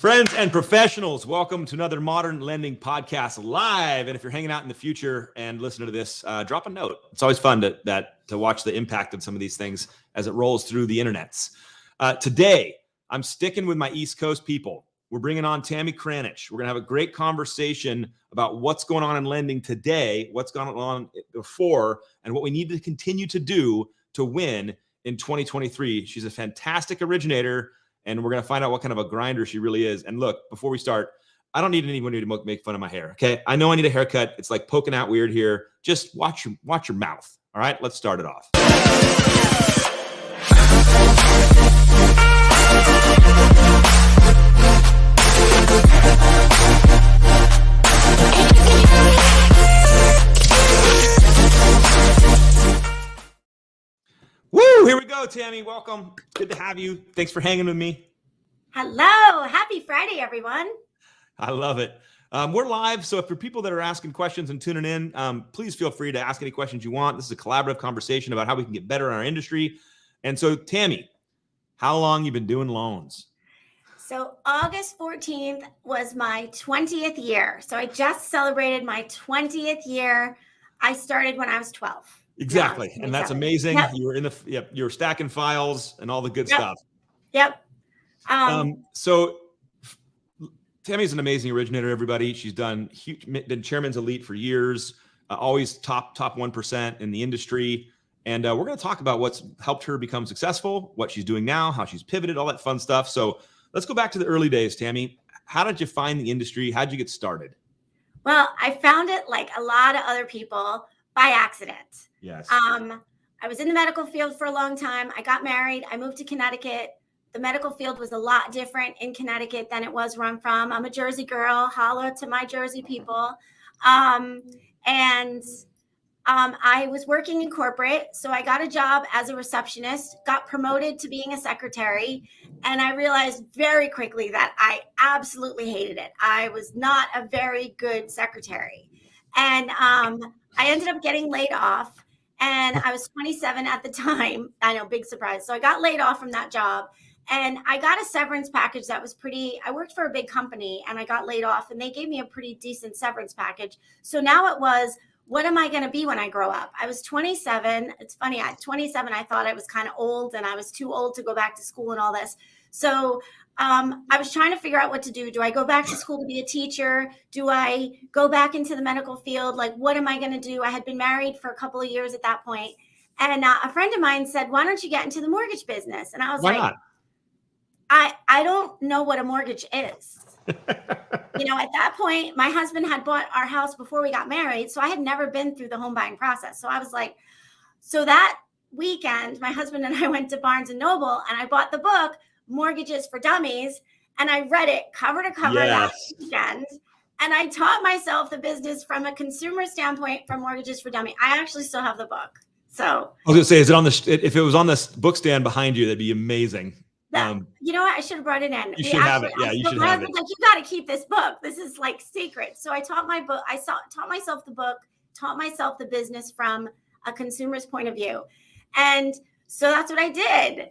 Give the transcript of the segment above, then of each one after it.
Friends and professionals, welcome to another Modern Lending Podcast live. And if you're hanging out in the future and listening to this, drop a note. It's always fun to watch the impact of some of these things as it rolls through the internets. Today, I'm sticking with my East Coast people. We're bringing on Tammie Crainich. We're going to have a great conversation about what's going on in lending today, what's gone on before, and what we need to continue to do to win in 2023. She's a fantastic originator, and we're going to find out what kind of a grinder she really is. And look, before we start, I don't need anybody to make fun of my hair, okay? I know I need a haircut. It's like poking out weird here. Just watch your mouth, all right? Let's start it off. Woo! Here we go, Tammie. Welcome. Good to have you. Thanks for hanging with me. Hello. Happy Friday, everyone. I love it. We're live, so if there are people that are asking questions and tuning in, please feel free to ask any questions you want. This is a collaborative conversation about how we can get better in our industry. And so, Tammie, how long you been doing loans? So August 14th was my 20th year. So I just celebrated my 20th year. I started when I was 12. Exactly. And that's amazing. Yep. You were you were stacking files and all the good stuff. Yep. So Tammie's an amazing originator, everybody. She's been Chairman's Elite for years, always top 1% in the industry. And we're going to talk about what's helped her become successful, what she's doing now, how she's pivoted, all that fun stuff. So let's go back to the early days, Tammie. How did you find the industry? How did you get started? Well, I found it like a lot of other people by accident. Yes. I was in the medical field for a long time. I got married. I moved to Connecticut. The medical field was a lot different in Connecticut than it was where I'm from. I'm a Jersey girl. Holla to my Jersey people. I was working in corporate. So I got a job as a receptionist, got promoted to being a secretary. And I realized very quickly that I absolutely hated it. I was not a very good secretary. And I ended up getting laid off. And I was 27 at the time. I know, big surprise. So I got laid off from that job. And I got a severance package that was I worked for a big company and I got laid off and they gave me a pretty decent severance package. So now it was, what am I going to be when I grow up? I was 27. It's funny, at 27, I thought I was kind of old and I was too old to go back to school and all this. So I was trying to figure out what to do. Do I go back to school to be a teacher? Do I go back into the medical field? Like, what am I going to do? I had been married for a couple of years at that point. And a friend of mine said, why don't you get into the mortgage business? And I was Why not? I don't know what a mortgage is. At that point, my husband had bought our house before we got married. So I had never been through the home buying process. So I was like, so that weekend, my husband and I went to Barnes and Noble and I bought the book, Mortgages for Dummies. And I read it cover to cover that weekend. And I taught myself the business from a consumer standpoint from Mortgages for Dummies. I actually still have the book. So I was going to say, is it on if it was on this book stand behind you, that'd be amazing. You know what? I should have brought it in. You should have it. Yeah, you should have it. Like, you got to keep this book. This is like secret. So I taught myself the book, taught myself the business from a consumer's point of view. And so that's what I did.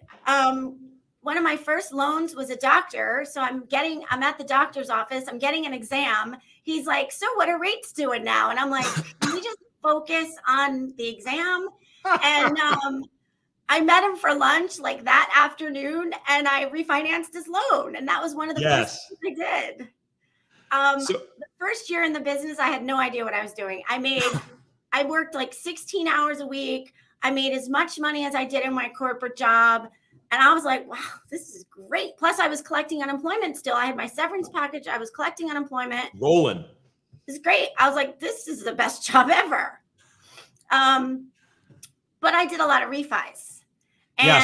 One of my first loans was a doctor. So I'm at the doctor's office. I'm getting an exam. He's like, so what are rates doing now? And I'm like, can we just focus on the exam? And, I met him for lunch like that afternoon and I refinanced his loan. And that was one of the first things I did. The first year in the business, I had no idea what I was doing. I worked like 16 hours a week. I made as much money as I did in my corporate job. And I was like, wow, this is great. Plus I was collecting unemployment still. I had my severance package. I was collecting unemployment. Rolling. It's great. I was like, this is the best job ever. But I did a lot of refis.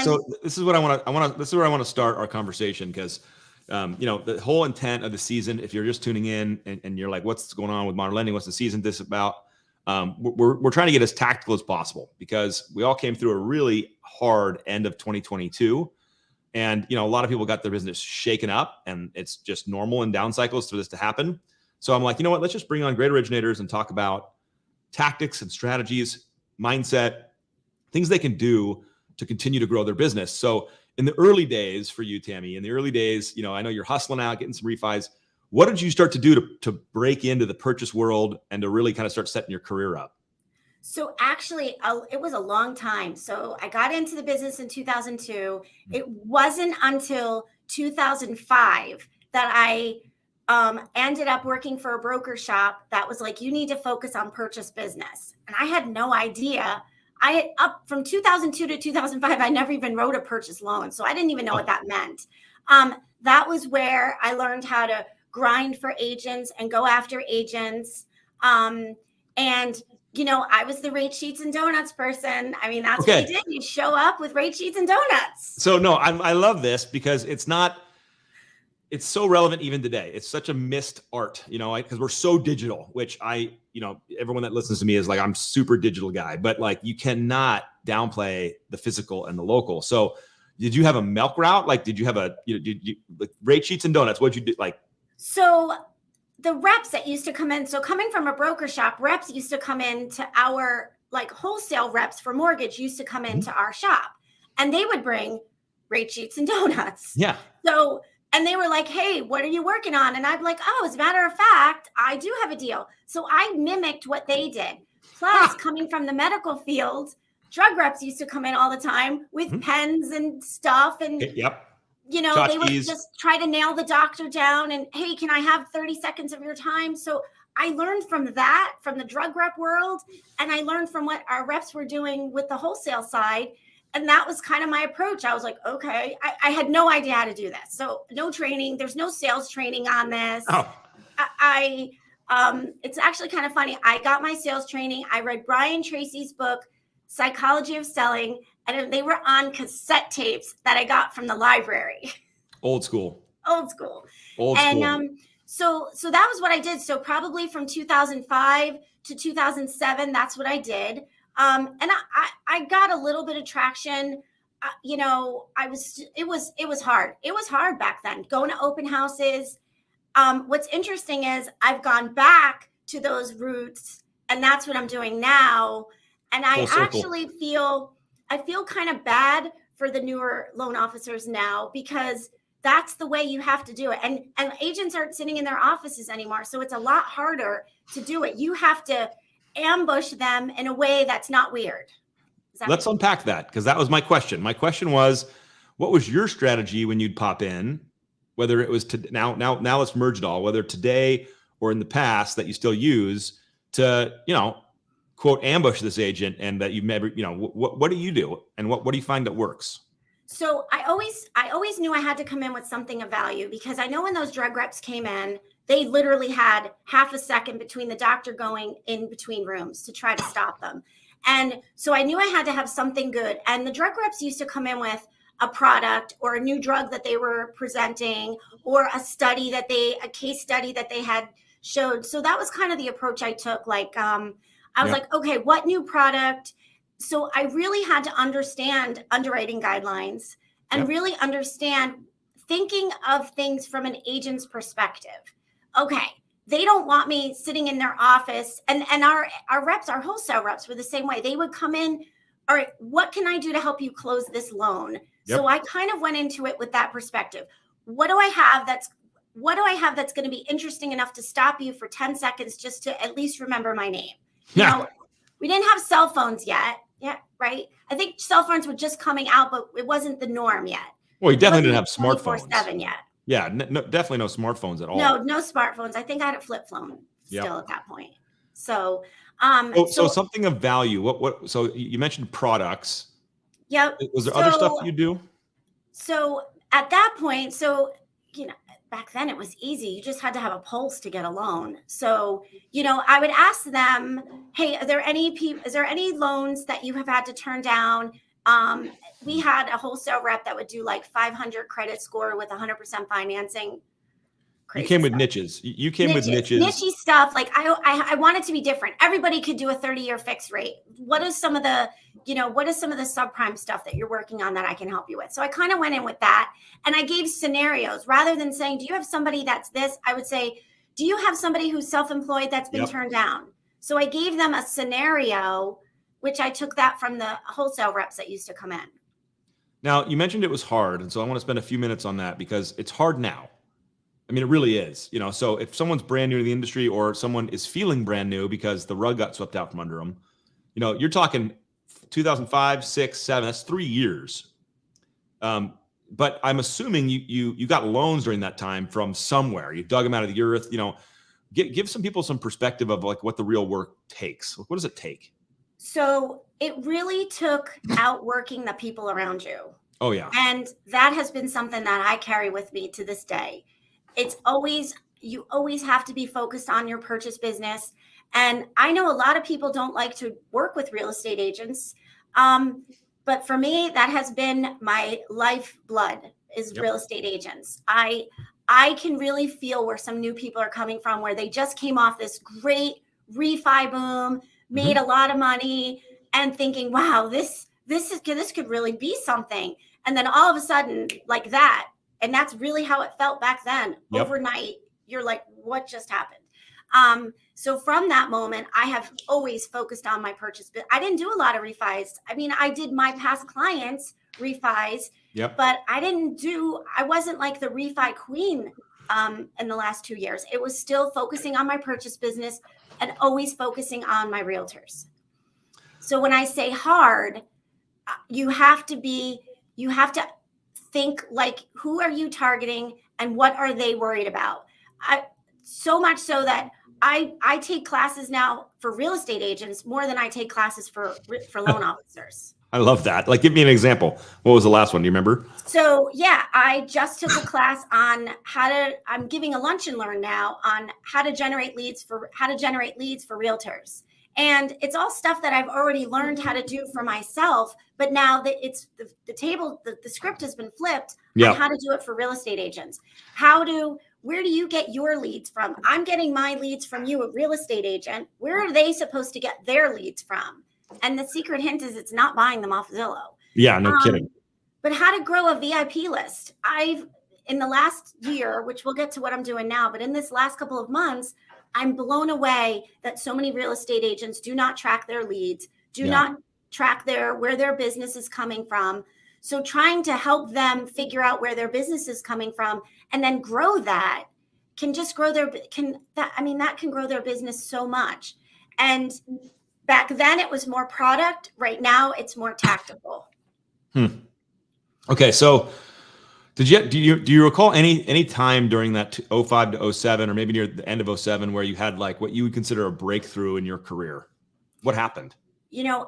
So this is what I want to. This is where I want to start our conversation because, the whole intent of the season. If you're just tuning in and you're like, "What's going on with modern lending? What's the season this about?" We're trying to get as tactical as possible because we all came through a really hard end of 2022, and a lot of people got their business shaken up, and it's just normal in down cycles for this to happen. So I'm like, you know what? Let's just bring on great originators and talk about tactics and strategies, mindset, things they can do to continue to grow their business. So in the early days for you, Tammie, in the early days, I know you're hustling out, getting some refis. What did you start to do to break into the purchase world and to really kind of start setting your career up? So actually, it was a long time. So I got into the business in 2002. It wasn't until 2005 that I ended up working for a broker shop that was like, you need to focus on purchase business. And I had no idea. Up from 2002 to 2005, I never even wrote a purchase loan. So I didn't even know what that meant. That was where I learned how to grind for agents and go after agents. And I was the rate sheets and donuts person. I mean, that's what you did. You show up with rate sheets and donuts. So no, I love this because it's so relevant even today. It's such a missed art, because we're so digital, which everyone that listens to me is like, I'm super digital guy, but like you cannot downplay the physical and the local. So did you have a milk route? Like, did you have like rate sheets and donuts? What'd you do? Like, so the reps that used to come in, so coming from a broker shop, reps used to come in to our, like, wholesale reps for mortgage used to come into our shop, and they would bring rate sheets and donuts. Yeah. So, and they were like, hey, what are you working on? And I'm like, oh, as a matter of fact, I do have a deal. So I mimicked what they did. Plus, coming from the medical field, drug reps used to come in all the time with pens and stuff. And they would just try to nail the doctor down and, hey, can I have 30 seconds of your time? So I learned from the drug rep world, and I learned from what our reps were doing with the wholesale side. And that was kind of my approach. I was like, okay, I had no idea how to do this. So no training. There's no sales training on this. It's actually kind of funny. I got my sales training. I read Brian Tracy's book, Psychology of Selling, and they were on cassette tapes that I got from the library. Old school. So that was what I did. So probably from 2005 to 2007, that's what I did. And I got a little bit of traction. It was hard. It was hard back then, going to open houses. What's interesting is I've gone back to those roots, and that's what I'm doing now. And I actually feel kind of bad for the newer loan officers now, because that's the way you have to do it. And agents aren't sitting in their offices anymore. So it's a lot harder to do it. You have to ambush them in a way that's not weird. Let's unpack that, because that was my question. My question was, what was your strategy when you'd pop in, whether it was now let's merge it all, whether today or in the past that you still use to, quote, ambush this agent, and that you've never, what do you do, and what do you find that works? So I always knew I had to come in with something of value, because I know when those drug reps came in, they literally had half a second between the doctor going in between rooms to try to stop them. And so I knew I had to have something good. And the drug reps used to come in with a product or a new drug that they were presenting, or a case study that they had showed. So that was kind of the approach I took. Like, I was like, okay, what new product? So I really had to understand underwriting guidelines and really understand thinking of things from an agent's perspective. Okay, they don't want me sitting in their office, and our reps, our wholesale reps were the same way. They would come in, all right, what can I do to help you close this loan? Yep. So I kind of went into it with that perspective. What do I have that's going to be interesting enough to stop you for 10 seconds just to at least remember my name? We didn't have cell phones yet. Yeah, right. I think cell phones were just coming out, but it wasn't the norm yet. Well, you definitely didn't have smartphones. 24/7 yet. Yeah, no, definitely no smartphones at all. No smartphones. I think I had a flip phone still at that point. So, so something of value. What? So you mentioned products. Yep. Was there other stuff you do? So at that point, back then it was easy. You just had to have a pulse to get a loan. So, I would ask them, hey, is there any loans that you have had to turn down? We had a wholesale rep that would do like 500 credit score with 100% financing. Crazy you came stuff. With niches. You came with niches. Niche stuff. Like I wanted to be different. Everybody could do a 30-year fixed rate. What is some of the subprime stuff that you're working on that I can help you with? So I kind of went in with that, and I gave scenarios rather than saying, do you have somebody that's this? I would say, do you have somebody who's self-employed that's been turned down? So I gave them a scenario, which I took that from the wholesale reps that used to come in. Now, you mentioned it was hard, and so I want to spend a few minutes on that because it's hard now. I mean, it really is. So if someone's brand new to the industry or someone is feeling brand new because the rug got swept out from under them, you're talking 2005, 6, 7. That's 3 years. But I'm assuming you got loans during that time from somewhere. You dug them out of the earth. Give some people some perspective of like what the real work takes. What does it take? So it really took outworking the people around you. Oh yeah. And that has been something that I carry with me to this day. You always have to be focused on your purchase business. And I know a lot of people don't like to work with real estate agents. But for me, that has been my lifeblood is Yep. real estate agents. I can really feel where some new people are coming from, where they just came off this great refi boom, made a lot of money, and thinking, wow, this could really be something. And then all of a sudden, like that, and that's really how it felt back then. Yep. Overnight, you're like, what just happened? So from that moment, I have always focused on my purchase. But I didn't do a lot of refis. I mean, I did my past clients refis, Yep. but I wasn't like the refi queen in the last 2 years. It was still focusing on my purchase business and always focusing on my realtors. So when I say hard, you have to think like, who are you targeting and what are they worried about? So much so that I take classes now for real estate agents more than I take classes for loan officers. I love that. Like, give me an example. What was the last one? Do you remember? So yeah, I just took a class on I'm giving a lunch and learn now on how to generate leads for realtors. And it's all stuff that I've already learned how to do for myself, but now that it's the script has been flipped on how to do it for real estate agents. Where do you get your leads from? I'm getting my leads from you, a real estate agent. Where are they supposed to get their leads from? And the secret hint is it's not buying them off Zillow. Yeah, no kidding. But how to grow a VIP list. In the last year, which we'll get to what I'm doing now, but in this last couple of months, I'm blown away that so many real estate agents do not track their leads, do not track where their business is coming from. So trying to help them figure out where their business is coming from and then grow that can grow their business so much. And back then it was more product. Right now it's more tactical. Okay. So do you recall any time during that 05 to 07 or maybe near the end of 07 where you had like what you would consider a breakthrough in your career? What happened?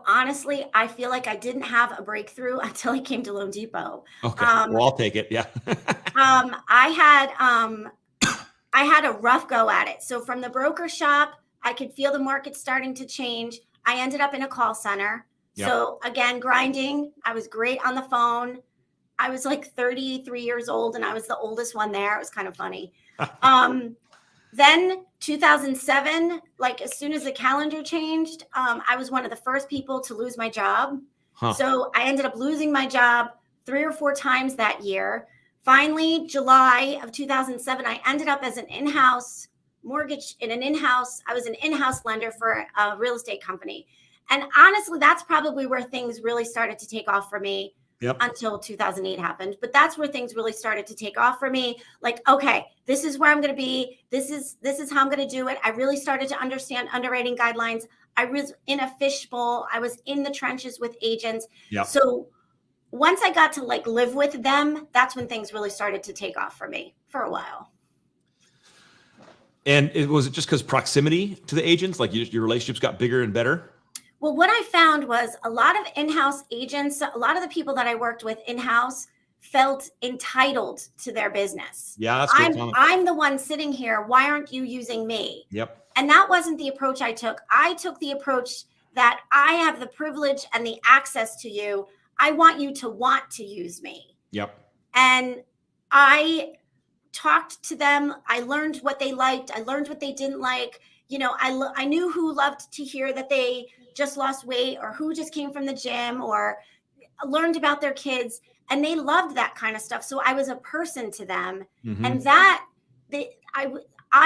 Honestly, I feel like I didn't have a breakthrough until I came to Loan Depot. Okay. Well, I'll take it. Yeah. I had a rough go at it. So from the broker shop, I could feel the market starting to change. I ended up in a call center. Yep. So again, grinding. I was great on the phone. I was like 33 years old and I was the oldest one there. It was kind of funny. Then 2007, like as soon as the calendar changed, I was one of the first people to lose my job. So I ended up losing my job 3 or 4 times that year. Finally, July of 2007, I ended up as an in-house mortgage I was an in-house lender for a real estate company. And honestly, that's probably where things really started to take off for me. Until 2008 happened. But that's where things really started to take off for me. Like, okay, this is where I'm going to be. This is how I'm going to do it. I really started to understand underwriting guidelines. I was in a fishbowl. I was in the trenches with agents. So once I got to like live with them, that's when things really started to take off for me for a while. And was it just because proximity to the agents, like your relationships got bigger and better? Well, what I found was a lot of in-house agents, a lot of the people that I worked with in-house felt entitled to their business. Yeah, that's good. I'm the one sitting here. Why aren't you using me? Yep. And that wasn't the approach I took. I took the approach that I have the privilege and the access to you. I want you to want to use me. Yep. And I talked to them. I learned what they liked. I learned what they didn't like. I knew who loved to hear that they just lost weight or who just came from the gym or learned about their kids, and they loved that kind of stuff. So I was a person to them, and I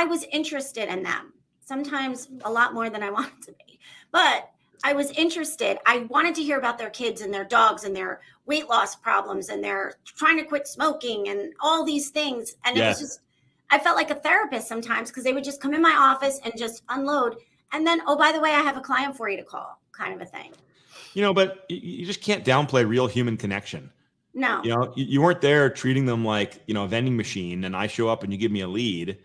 was interested in them, sometimes a lot more than I wanted to be. But I was interested. I wanted to hear about their kids and their dogs and their weight loss problems and their trying to quit smoking and all these things. And it was just, I felt like a therapist sometimes because they would just come in my office and just unload. And then, oh, by the way, I have a client for you to call, kind of a thing. But you just can't downplay real human connection. No. You weren't there treating them like, a vending machine and I show up and you give me a lead.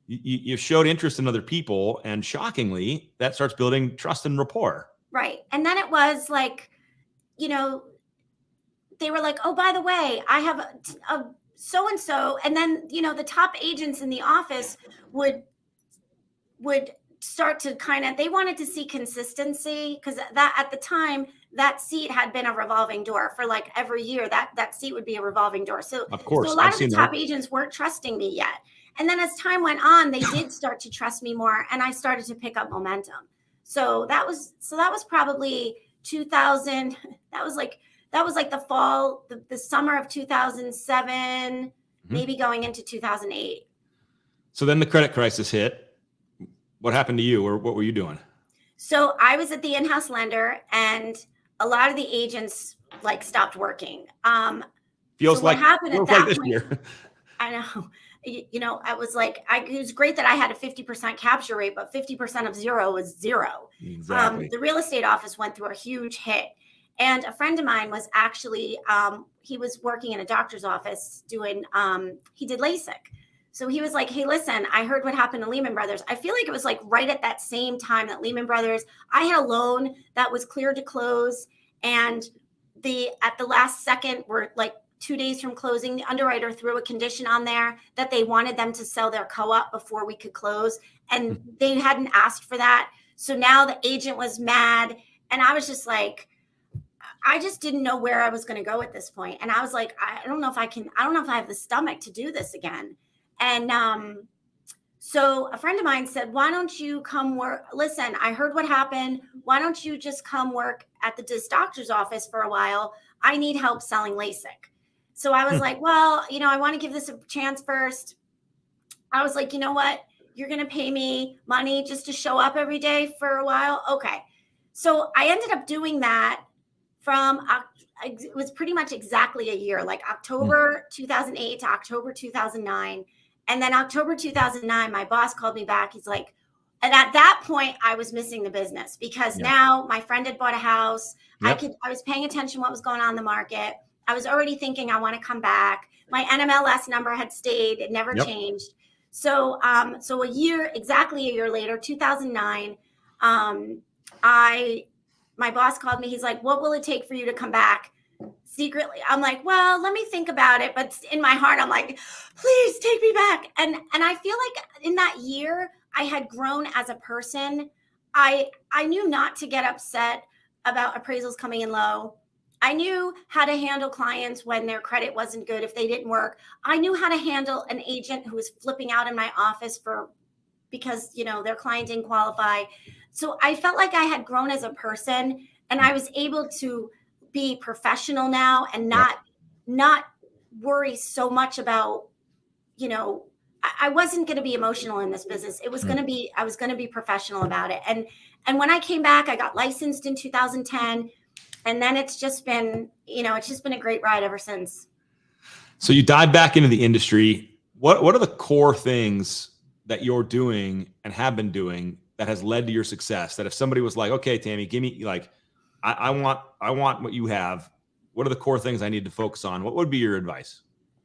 You showed interest in other people, and shockingly, that starts building trust and rapport. Right. And then it was like, they were like, oh, by the way, I have a so-and-so. And then, the top agents in the office would start to they wanted to see consistency, because that at the time, that seat had been a revolving door for like every year. That seat would be a revolving door. So, of course, so a lot of the top agents weren't trusting me yet. And then as time went on, they did start to trust me more, and I started to pick up momentum. So that was probably 2000. That was like the fall, the summer of 2007, maybe going into 2008. So then the credit crisis hit. What happened to you, or what were you doing? So I was at the in-house lender, and a lot of the agents stopped working. Feels like happened at that this point, year. I know. I was like, it was great that I had a 50% capture rate, but 50% of zero was zero. Exactly. The real estate office went through a huge hit. And a friend of mine was actually, he was working in a doctor's office doing, he did LASIK. So he was like, hey, listen, I heard what happened to Lehman Brothers. I feel like it was right at that same time that Lehman Brothers, I had a loan that was cleared to close. And at the last second, we're 2 days from closing, the underwriter threw a condition on there that they wanted them to sell their co-op before we could close. And they hadn't asked for that. So now the agent was mad. And I was just like, I just didn't know where I was going to go at this point. And I was like, I don't know if I have the stomach to do this again. And so a friend of mine said, why don't you come work? Listen, I heard what happened. Why don't you just come work at this doctor's office for a while? I need help selling LASIK. So I was like, well, I want to give this a chance first. I was like, you know what? You're going to pay me money just to show up every day for a while. Okay. So I ended up doing that it was pretty much exactly a year, like October 2008 to October 2009. And then October 2009, my boss called me back. He's like, and at that point I was missing the business because now my friend had bought a house. I was paying attention to what was going on in the market. I was already thinking I want to come back. My NMLS number had stayed. It never changed. So exactly a year later, 2009, my boss called me. He's like, what will it take for you to come back? Secretly, I'm like, well, let me think about it. But in my heart, I'm like, please take me back. And I feel like in that year, I had grown as a person. I knew not to get upset about appraisals coming in low. I knew how to handle clients when their credit wasn't good, if they didn't work. I knew how to handle an agent who was flipping out in my office because their client didn't qualify. So I felt like I had grown as a person, and I was able to be professional now and not worry so much about, I wasn't going to be emotional in this business. It was going to be, I was going to be professional about it. And when I came back, I got licensed in 2010. And then it's just been a great ride ever since. So you dive back into the industry. What are the core things that you're doing and have been doing that has led to your success? That if somebody was like, okay, Tammie, give me I want what you have. What are the core things I need to focus on? What would be your advice?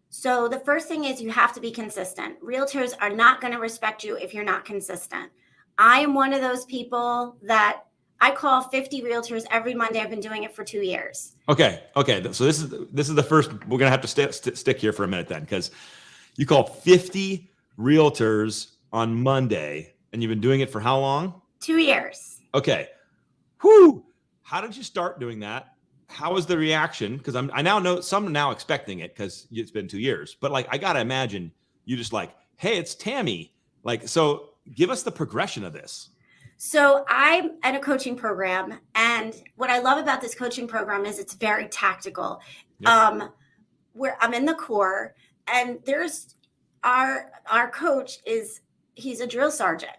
So the first thing is you have to be consistent. Realtors are not going to respect you if you're not consistent. I am one of those people that I call 50 realtors every Monday. I've been doing it for 2 years. Okay. So this is the first. We're gonna have to stick here for a minute then, because you call 50 realtors on Monday, and you've been doing it for how long? 2 years. Okay. Whoo! How did you start doing that? How was the reaction? Because I now know some are now expecting it because it's been 2 years. But I gotta imagine you just hey, it's Tammie. So give us the progression of this. So I'm at a coaching program, and what I love about this coaching program is it's very tactical. Where I'm in the core, and there's our coach he's a drill sergeant.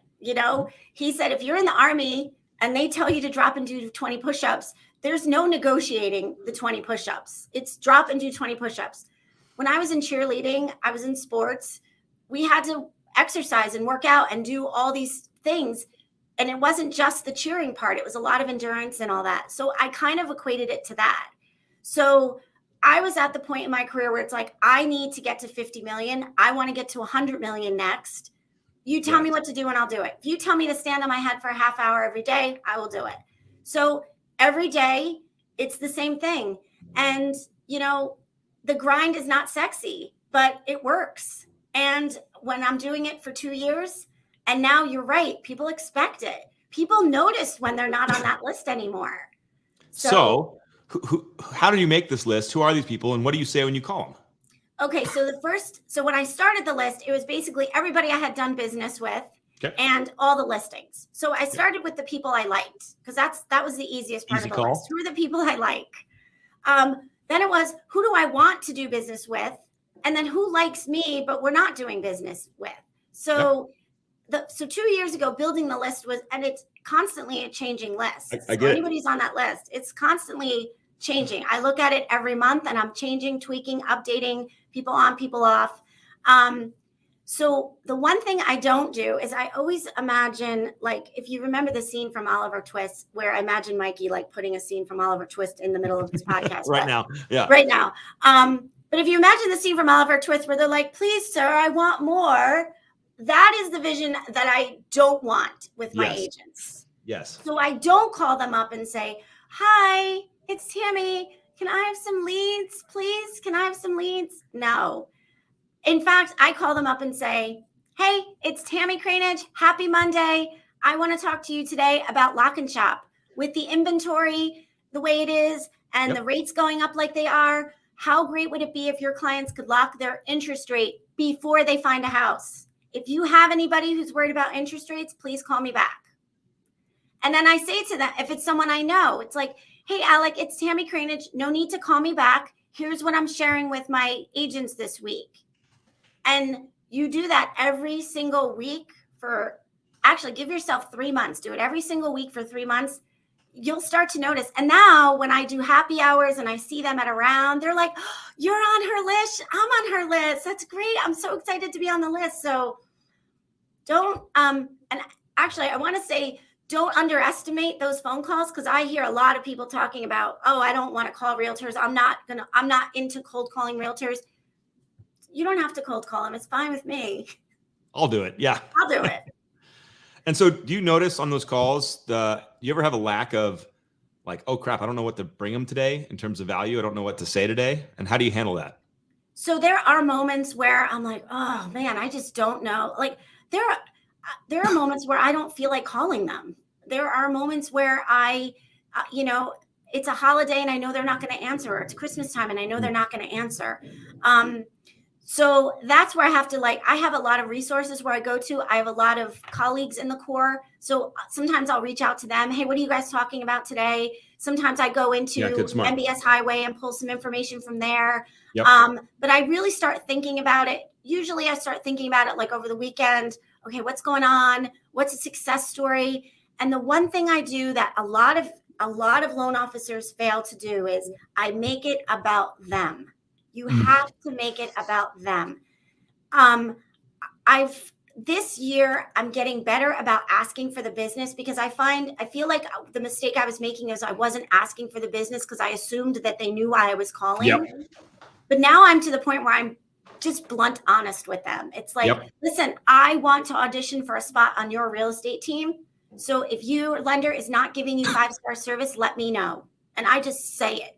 He said, if you're in the Army, and they tell you to drop and do 20 push-ups, there's no negotiating the 20 push-ups. It's drop and do 20 push-ups. When I was in cheerleading, I was in sports, we had to exercise and work out and do all these things. And it wasn't just the cheering part. It was a lot of endurance and all that. So I kind of equated it to that. So I was at the point in my career where it's like, I need to get to 50 million. I want to get to 100 million next. You tell me what to do and I'll do it. If you tell me to stand on my head for a half hour every day, I will do it. So every day it's the same thing. And, you know, the grind is not sexy, but it works. And when I'm doing it for 2 years, and now you're right, people expect it. People notice when they're not on that list anymore. So how do you make this list? Who are these people and what do you say when you call them? Okay, so when I started the list, it was basically everybody I had done business with and all the listings. So I started with the people I liked because that was the easiest part of the list. Who are the people I like? Then it was, who do I want to do business with? And then who likes me, but we're not doing business with. So so 2 years ago, building the list was, and it's constantly a changing list. I get anybody's on that list, it's constantly changing. I look at it every month and I'm changing, tweaking, updating, people on, people off. So the one thing I don't do is I always imagine, like, if you remember the scene from Oliver Twist, where I imagine Mikey like putting a scene from Oliver Twist in the middle of this podcast right now. But if you imagine the scene from Oliver Twist where they're like, please, sir, I want more. That is the vision that I don't want with my agents. Yes. So I don't call them up and say, hi, it's Tammie. Can I have some leads, please? Can I have some leads? No. In fact, I call them up and say, hey, it's Tammie Crainich. Happy Monday. I want to talk to you today about Lock and Shop. With the inventory the way it is and the rates going up like they are, how great would it be if your clients could lock their interest rate before they find a house? If you have anybody who's worried about interest rates, please call me back. And then I say to them, if it's someone I know, it's like, hey, Alec, it's Tammie Crainich. No need to call me back. Here's what I'm sharing with my agents this week. And you do that every single week actually give yourself 3 months. Do it every single week for 3 months. You'll start to notice. And now when I do happy hours and I see them at a round, they're like, oh, you're on her list. I'm on her list. That's great. I'm so excited to be on the list. So don't, and actually I want to say, don't underestimate those phone calls, because I hear a lot of people talking about, oh, I don't want to call realtors. I'm not into cold calling realtors. You don't have to cold call them. It's fine with me. I'll do it. Yeah. I'll do it. And so do you notice on those calls, you ever have a lack of like, oh crap, I don't know what to bring them today in terms of value. I don't know what to say today. And how do you handle that? So there are moments where I'm like, oh man, I just don't know. Like there are moments where I don't feel like calling them. There are moments where it's a holiday and I know they're not going to answer, or it's Christmas time and I know they're not going to answer. So that's where I have to, I have a lot of resources where I go to. I have a lot of colleagues in the core. So sometimes I'll reach out to them. Hey, what are you guys talking about today? Sometimes I go into MBS Highway and pull some information from there. Yep. But I really start thinking about it. Usually I start thinking about it like over the weekend. Okay, what's going on? What's a success story? And the one thing I do that a lot of loan officers fail to do is I make it about them. You have to make it about them. This year, I'm getting better about asking for the business, because I feel like the mistake I was making is I wasn't asking for the business because I assumed that they knew why I was calling. Yep. But now I'm to the point where I'm just blunt honest with them. It's like, listen, I want to audition for a spot on your real estate team. So if your lender is not giving you 5-star service, let me know. And I just say it.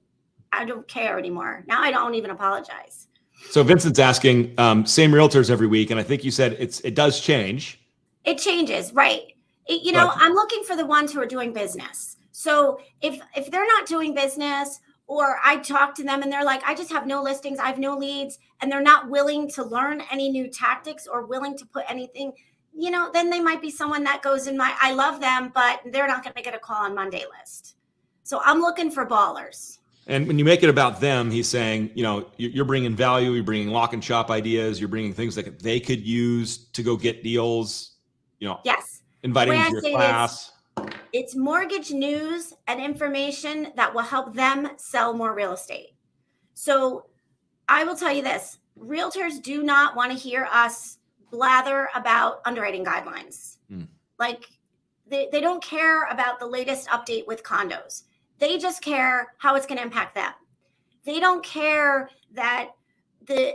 I don't care anymore. Now I don't even apologize. So Vincent's asking, same realtors every week. And I think you said it does change. It changes, right? I'm looking for the ones who are doing business. So if they're not doing business, or I talk to them and they're like, I just have no listings, I have no leads, and they're not willing to learn any new tactics or willing to put anything, then they might be someone that goes in I love them, but they're not going to get a call on Monday list. So I'm looking for ballers. And when you make it about them, he's saying, you're bringing value, you're bringing lock and shop ideas, you're bringing things that they could use to go get deals, yes, inviting them to your class. It's mortgage news and information that will help them sell more real estate. So I will tell you this, realtors do not want to hear us blather about underwriting guidelines. Like they don't care about the latest update with condos. They just care how it's going to impact them. They don't care that the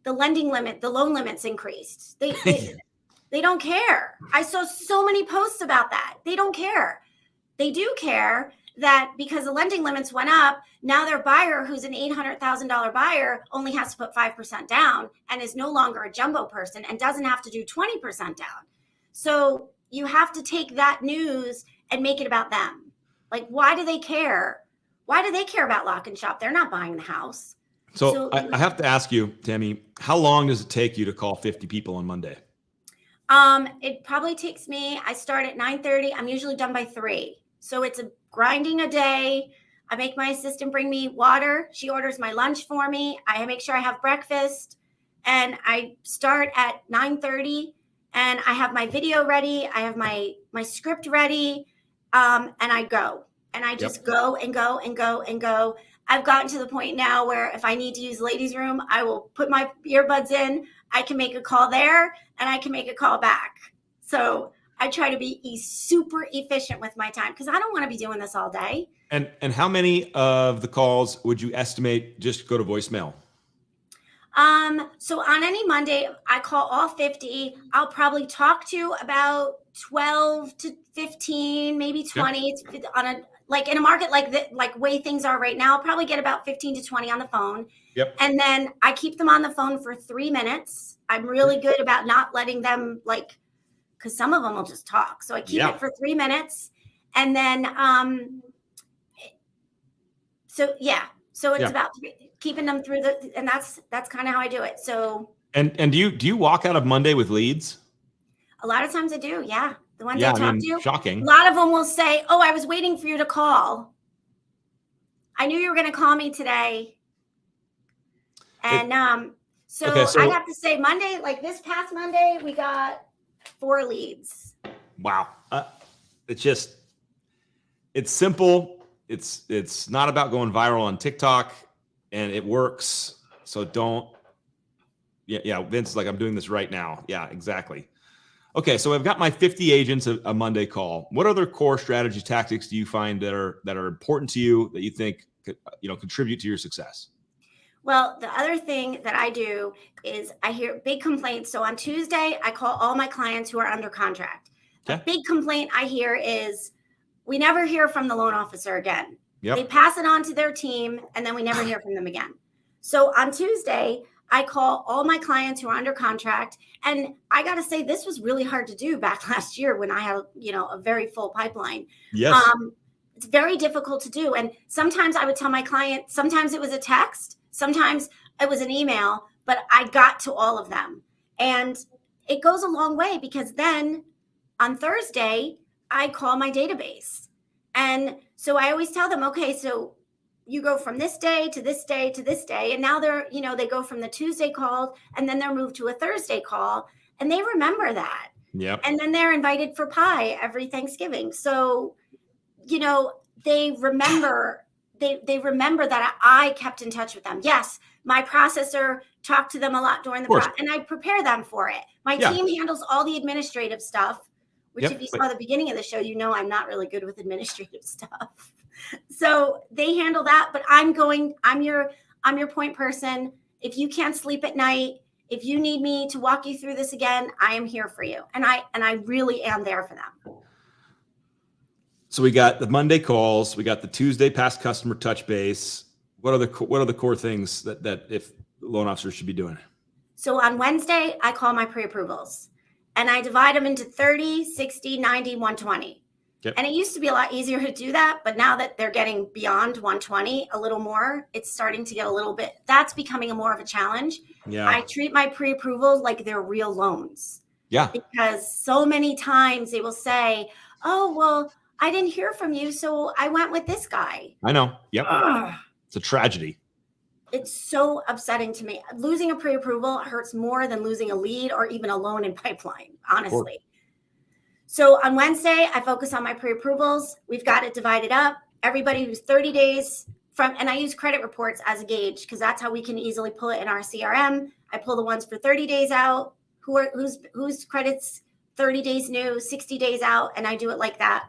lending limit, the loan limits increased. They don't care. I saw so many posts about that. They don't care. They do care that because the lending limits went up, now their buyer, who's an $800,000 buyer, only has to put 5% down and is no longer a jumbo person and doesn't have to do 20% down. So you have to take that news and make it about them. Like, why do they care? Why do they care about lock and shop? They're not buying the house. So I have to ask you, Tammie, how long does it take you to call 50 people on Monday? It probably takes me, I start at 9:30. I'm usually done by 3. So it's a grinding a day. I make my assistant bring me water. She orders my lunch for me. I make sure I have breakfast, and I start at 9:30 and I have my video ready. I have my script ready. And I go and I just go and go and go and go. I've gotten to the point now where if I need to use ladies' room, I will put my earbuds in. I can make a call there and I can make a call back. So I try to be super efficient with my time because I don't want to be doing this all day. And how many of the calls would you estimate just go to voicemail? So on any Monday, I call all 50. I'll probably talk to about 12 to 15, maybe 20. It's on a, like in a market like that, like way things are right now, I'll probably get about 15 to 20 on the phone. And then I keep them on the phone for 3 minutes. I'm really good about not letting them because some of them will just talk. So I keep it for 3 minutes. And then, so it's about keeping them through and that's kind of how I do it. So, and do you walk out of Monday with leads? A lot of times I do. Yeah. The ones I talk to, shocking. A lot of them will say, "Oh, I was waiting for you to call. I knew you were going to call me today." And so I have to say Monday, like this past Monday, we got 4 leads. Wow. It's simple. It's not about going viral on TikTok, and it works. So don't. Yeah. Vince is like, I'm doing this right now. Yeah, exactly. Okay, so I've got my 50 agents a Monday call. What other core strategy tactics do you find that are important to you that you think could, contribute to your success? Well, the other thing that I do is I hear big complaints. So on Tuesday, I call all my clients who are under contract. A big complaint I hear is we never hear from the loan officer again. They pass it on to their team, and then we never hear from them again. So on Tuesday, I call all my clients who are under contract. And I got to say, this was really hard to do back last year when I had, a very full pipeline. Yes. It's very difficult to do. And sometimes I would tell my client, sometimes it was a text, sometimes it was an email, but I got to all of them. And it goes a long way because then on Thursday, I call my database. And so I always tell them, okay, so you go from this day to this day to this day. And now they're, they go from the Tuesday call and then they're moved to a Thursday call and they remember that. And then they're invited for pie every Thanksgiving. So, they remember, they remember that I kept in touch with them. Yes. My processor talked to them a lot during the process and I prepare them for it. My team handles all the administrative stuff, which if you saw the beginning of the show, I'm not really good with administrative stuff. So they handle that, but I'm your point person. If you can't sleep at night, if you need me to walk you through this again, I am here for you. And I really am there for them. So we got the Monday calls, we got the Tuesday past customer touch base. What are the core things that if loan officers should be doing? So on Wednesday, I call my pre-approvals and I divide them into 30, 60, 90, 120. And it used to be a lot easier to do that. But now that they're getting beyond 120 a little more, it's starting to get a little bit, that's becoming more of a challenge. I treat my pre-approvals like they're real loans. Because so many times they will say, "Oh, well, I didn't hear from you, so I went with this guy." I know. It's a tragedy. It's so upsetting to me. Losing a pre-approval hurts more than losing a lead or even a loan in pipeline, honestly. So on Wednesday, I focus on my pre-approvals. We've got it divided up. Everybody who's 30 days from, and I use credit reports as a gauge because that's how we can easily pull it in our CRM. I pull the ones for 30 days out, whose credits 30 days new, 60 days out, and I do it like that.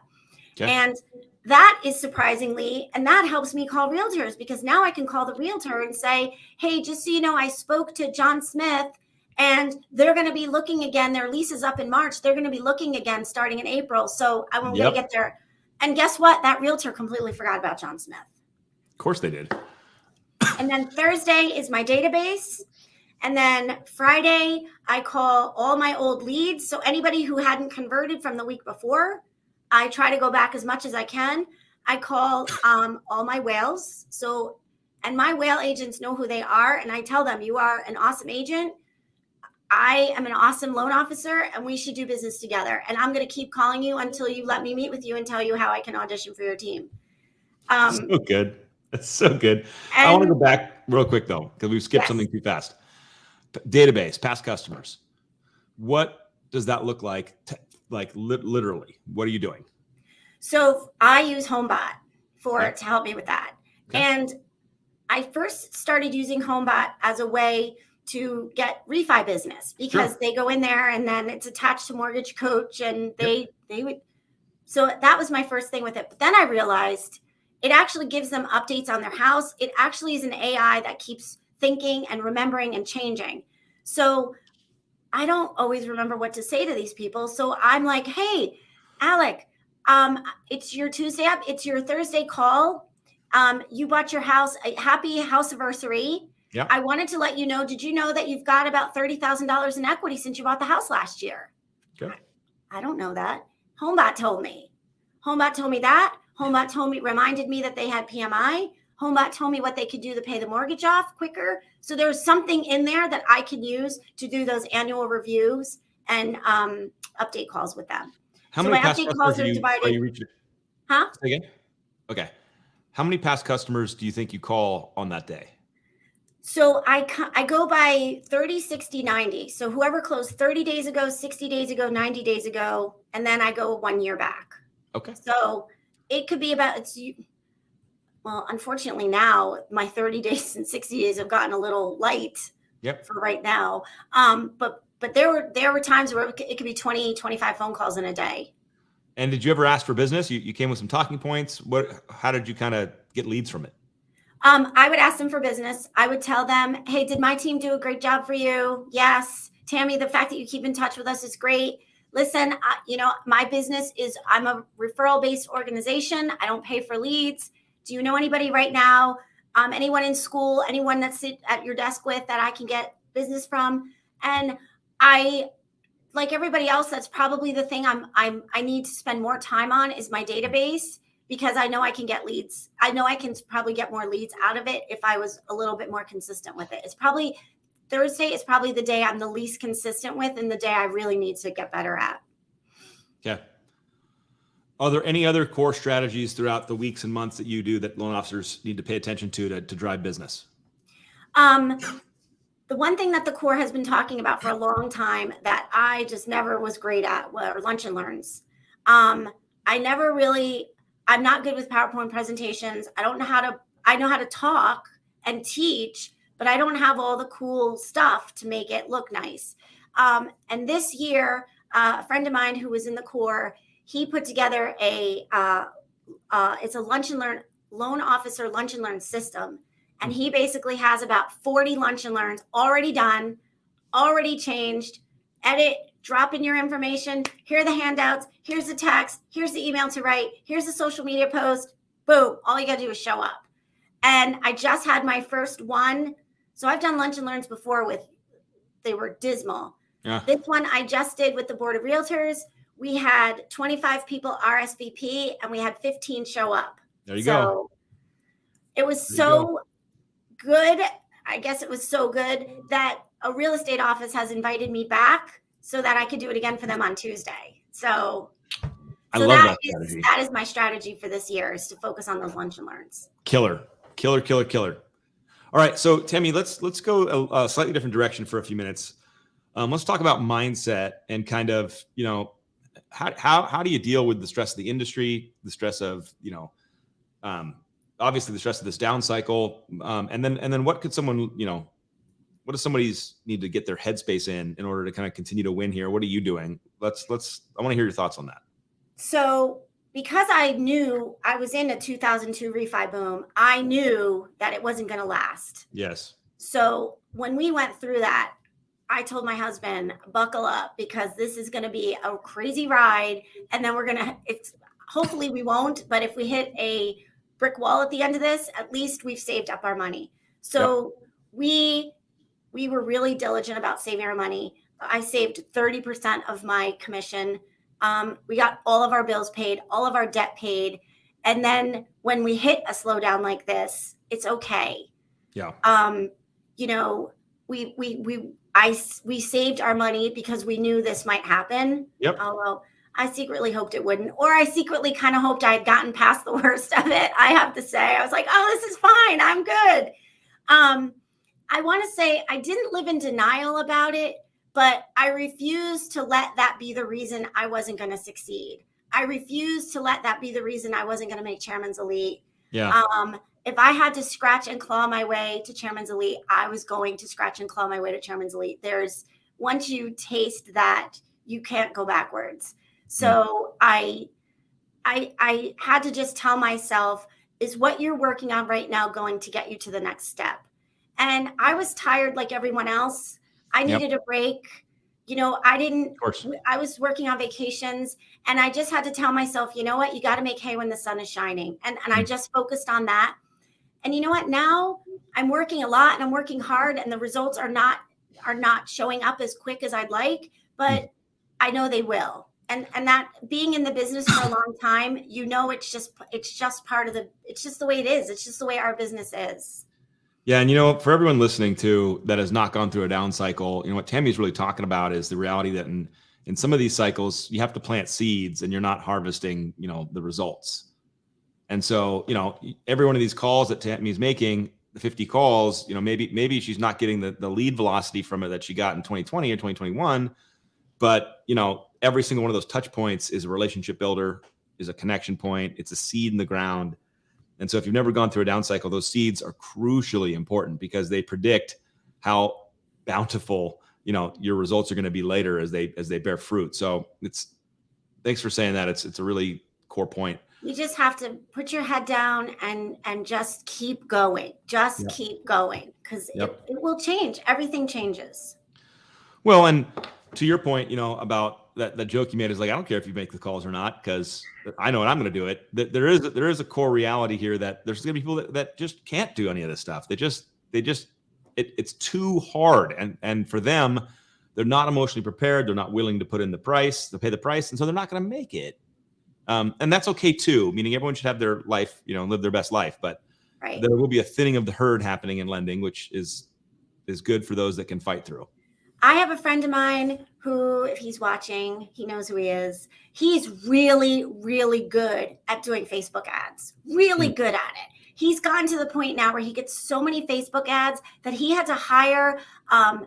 Okay. And that is surprisingly, and that helps me call realtors because now I can call the realtor and say, hey, just so you know, I spoke to John Smith and they're going to be looking again. Their lease is up in March. They're going to be looking again starting in April. So I'm going to get there. And guess what? That realtor completely forgot about John Smith. Of course they did. And then Thursday is my database. And then Friday, I call all my old leads. So anybody who hadn't converted from the week before, I try to go back as much as I can. I call all my whales. So, and my whale agents know who they are. And I tell them, you are an awesome agent. I am an awesome loan officer and we should do business together. And I'm going to keep calling you until you let me meet with you and tell you how I can audition for your team. So good. That's so good. I want to go back real quick though, because we've skipped something too fast. Database, past customers. What does that look like? Literally, what are you doing? So I use HomeBot to help me with that. Okay. And I first started using HomeBot as a way to get refi business because they go in there and then it's attached to Mortgage Coach and they would. So that was my first thing with it. But then I realized it actually gives them updates on their house. It actually is an AI that keeps thinking and remembering and changing. So I don't always remember what to say to these people. So I'm like, hey, Alec, it's your Tuesday up. It's your Thursday call. You bought your house. Happy house anniversary. Yeah. I wanted to let you know, did you know that you've got about $30,000 in equity since you bought the house last year? Okay. I don't know that. HomeBot told me. HomeBot told me that. HomeBot reminded me that they had PMI. HomeBot told me what they could do to pay the mortgage off quicker. So there's something in there that I can use to do those annual reviews and update calls with them. How many past customers are you reaching? Huh? Say again? Okay. How many past customers do you think you call on that day? So I go by 30, 60, 90. So whoever closed 30 days ago, 60 days ago, 90 days ago, and then I go 1 year back. Okay. So it could be well, unfortunately now my 30 days and 60 days have gotten a little light for right now. But there were times where it could be 20, 25 phone calls in a day. And did you ever ask for business? You came with some talking points. How did you kind of get leads from it? I would ask them for business. I would tell them, hey, did my team do a great job for you? Yes. Tammie, the fact that you keep in touch with us is great. Listen, my business I'm a referral-based organization. I don't pay for leads. Do you know anybody right now? Anyone in school, anyone that sit at your desk with that I can get business from? And I, like everybody else, that's probably the thing I need to spend more time on is my database because I know I can get leads. I know I can probably get more leads out of it if I was a little bit more consistent with it. It's probably Thursday is probably the day I'm the least consistent with and the day I really need to get better at. Okay. Are there any other core strategies throughout the weeks and months that you do that loan officers need to pay attention to drive business? The one thing that the core has been talking about for a long time that I just never was great at were lunch and learns. I'm not good with PowerPoint presentations. I know how to talk and teach, but I don't have all the cool stuff to make it look nice. And this year, a friend of mine who was in the core, he put together it's a lunch and learn loan officer lunch and learn system. And he basically has about 40 lunch and learns already done, already changed, edit, drop in your information. Here are the handouts. Here's the text. Here's the email to write. Here's the social media post. Boom. All you got to do is show up. And I just had my first one. So I've done lunch and learns before they were dismal. Yeah. This one I just did with the board of realtors. We had 25 people RSVP and we had 15 show up. There you go. It was so good. I guess it was so good that a real estate office has invited me back so that I could do it again for them on Tuesday. So I love that strategy. That is my strategy for this year is to focus on those lunch and learns. Killer. All right. So Tammie, let's go a slightly different direction for a few minutes. Let's talk about mindset and kind of, how do you deal with the stress of the industry, the stress of, obviously the stress of this down cycle, and then what could someone, what does somebody's need to get their headspace in order to kind of continue to win here? What are you doing? I want to hear your thoughts on that. So because I knew I was in a 2002 refi boom, I knew that it wasn't going to last. Yes. So when we went through that, I told my husband, buckle up, because this is going to be a crazy ride. And then hopefully we won't, but if we hit a brick wall at the end of this, at least we've saved up our money. So we were really diligent about saving our money. I saved 30% of my commission. We got all of our bills paid, all of our debt paid. And then when we hit a slowdown like this, it's okay. Yeah. We saved our money because we knew this might happen. Yep. Although I secretly hoped it wouldn't, or I secretly kind of hoped I had gotten past the worst of it. I have to say, I was like, oh, this is fine. I'm good. I want to say I didn't live in denial about it, but I refused to let that be the reason I wasn't going to succeed. I refused to let that be the reason I wasn't going to make Chairman's Elite. Yeah. If I had to scratch and claw my way to Chairman's Elite, I was going to scratch and claw my way to Chairman's Elite. Once you taste that, you can't go backwards. So I had to just tell myself, is what you're working on right now going to get you to the next step? And I was tired like everyone else. I needed a break. I was working on vacations, and I just had to tell myself, you know what, you got to make hay when the sun is shining. And I just focused on that. And you know what, now I'm working a lot and I'm working hard, and the results are not showing up as quick as I'd like, but I know they will. And that, being in the business for a long time, it's just part of it's just the way it is. It's just the way our business is. Yeah. And, for everyone listening to that has not gone through a down cycle, what Tammie's really talking about is the reality that in some of these cycles, you have to plant seeds and you're not harvesting, the results. And so, every one of these calls that Tammie's making, the 50 calls, maybe she's not getting the lead velocity from it that she got in 2020 or 2021, but, every single one of those touch points is a relationship builder, is a connection point. It's a seed in the ground. And so if you've never gone through a down cycle, those seeds are crucially important because they predict how bountiful, your results are going to be later as they bear fruit. So thanks for saying that. It's a really core point. You just have to put your head down and just keep going. Keep going, because it will change. Everything changes. Well, and to your point, about that joke you made is like, I don't care if you make the calls or not, because I know what I'm going to do it. There is a core reality here that there's going to be people that just can't do any of this stuff. It's too hard. And for them, they're not emotionally prepared. They're not willing to put in the price, to pay the price. And so they're not going to make it. And that's okay too. Meaning everyone should have their life, live their best life, but there will be a thinning of the herd happening in lending, which is good for those that can fight through. I have a friend of mine who, if he's watching, he knows who he is. He's really, really good at doing Facebook ads, really good at it. He's gotten to the point now where he gets so many Facebook ads that he had to hire a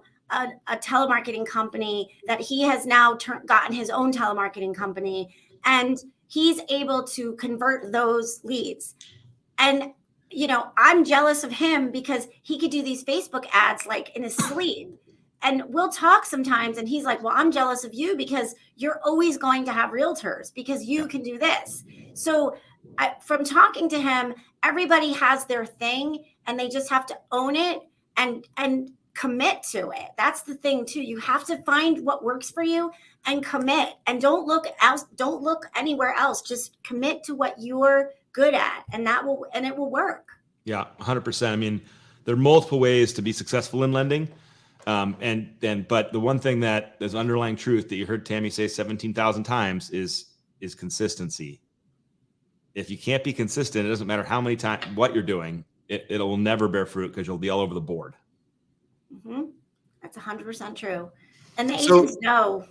telemarketing company, that he has now gotten his own telemarketing company, and he's able to convert those leads. And, I'm jealous of him because he could do these Facebook ads like in his sleep. And we'll talk sometimes, and he's like, well, I'm jealous of you because you're always going to have realtors because you can do this. So from talking to him, everybody has their thing, and they just have to own it and commit to it. That's the thing too. You have to find what works for you and commit, and don't look anywhere else. Just commit to what you're good at, and it will work. Yeah, 100%. I mean, there are multiple ways to be successful in lending. But the one thing that is underlying truth that you heard Tammie say 17,000 times is consistency. If you can't be consistent, it doesn't matter how many times, what you're doing, it will never bear fruit because you'll be all over the board. Mm-hmm. That's 100% true. And the agents know.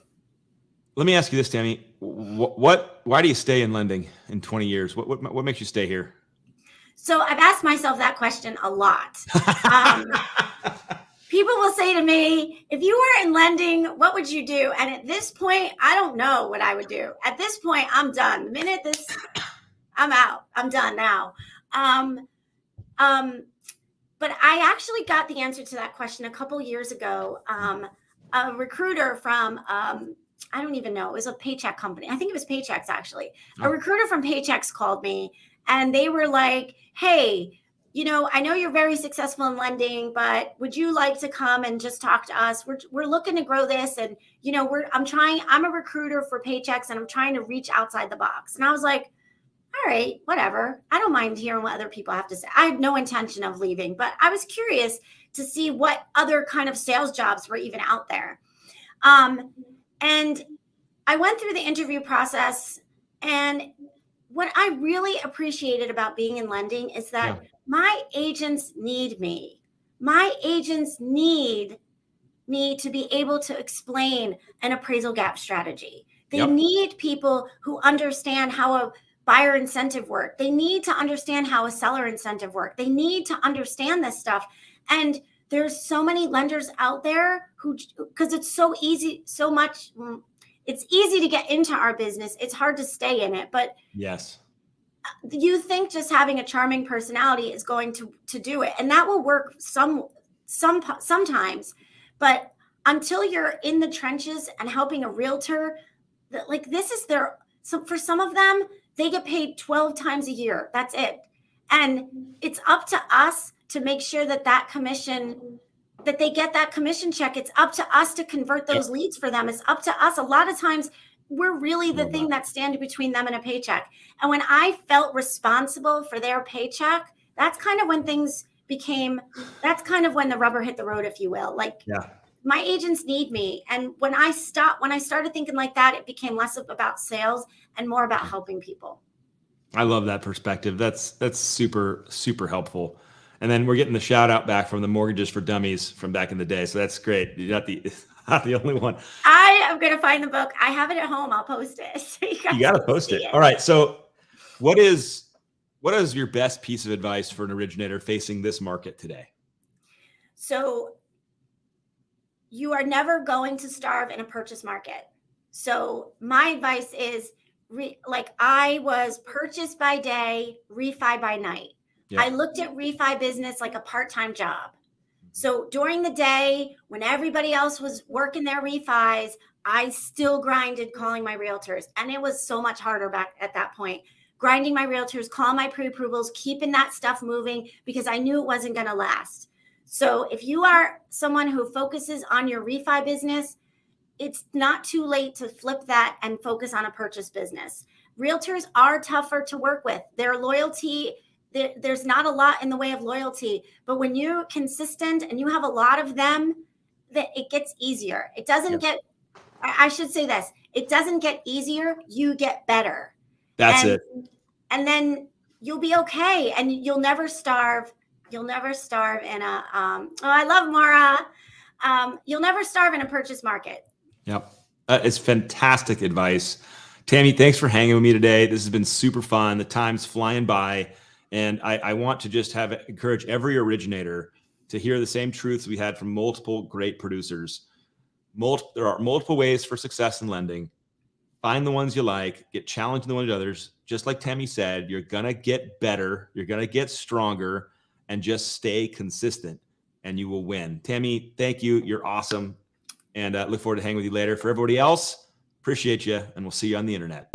Let me ask you this, Tammie. Why do you stay in lending in 20 years? What makes you stay here? So I've asked myself that question a lot. People will say to me, if you were in lending, what would you do? And at this point, I don't know what I would do. At this point, I'm done. The minute I'm out. I'm done now. But I actually got the answer to that question a couple years ago. A recruiter from, I don't even know, it was a paycheck company. I think it was Paychex, actually. Oh. A recruiter from Paychex called me, and they were like, hey, I know you're very successful in lending, but would you like to come and just talk to us? We're looking to grow this. And, I'm a recruiter for Paychex, and I'm trying to reach outside the box. And I was like, all right, whatever. I don't mind hearing what other people have to say. I had no intention of leaving, but I was curious to see what other kind of sales jobs were even out there. And I went through the interview process, and what I really appreciated about being in lending is that my agents need me. My agents need me to be able to explain an appraisal gap strategy. They need people who understand how a buyer incentive work. They need to understand how a seller incentive work. They need to understand this stuff. And there's so many lenders out there because it's so easy, it's easy to get into our business. It's hard to stay in it. But yes, you think just having a charming personality is going to do it. And that will work sometimes. But until you're in the trenches and helping a realtor, this is so for some of them, they get paid 12 times a year. That's it. And it's up to us to make sure that they get that commission check. It's up to us to convert those leads for them. It's up to us. A lot of times we're really the thing that's standing between them and a paycheck. And when I felt responsible for their paycheck, that's kind of when the rubber hit the road, if you will. My agents need me. And when I started thinking like that, it became less about sales and more about helping people. I love that perspective. That's super, super helpful. And then we're getting the shout out back from the Mortgages for Dummies from back in the day. So that's great. You're not the only one. I am going to find the book. I have it at home. I'll post it. So you got to post it. All right. So what is your best piece of advice for an originator facing this market today? So you are never going to starve in a purchase market. So my advice is I was purchase by day, refi by night. I looked at refi business like a part-time job. So during the day, when everybody else was working their refis, I still grinded calling my realtors. And it was so much harder back at that point. Grinding my realtors, calling my pre-approvals, keeping that stuff moving because I knew it wasn't going to last. So if you are someone who focuses on your refi business, it's not too late to flip that and focus on a purchase business. Realtors are tougher to work with. Their loyalty, there's not a lot in the way of loyalty, but when you're consistent and you have a lot of them, that it gets easier. It doesn't get, I should say this, it doesn't get easier, you get better. That's it. And then you'll be okay and you'll never starve. You'll never starve in I love Maura. You'll never starve in a purchase market. Yep. It's fantastic advice. Tammie, thanks for hanging with me today. This has been super fun. The time's flying by. And I want to just encourage every originator to hear the same truths we had from multiple great producers. There are multiple ways for success in lending. Find the ones you like, get challenged in the ones others. Just like Tammie said, you're going to get better. You're going to get stronger. And just stay consistent and you will win. Tammie, thank you. You're awesome. And look forward to hanging with you later. For everybody else, appreciate you. And we'll see you on the internet.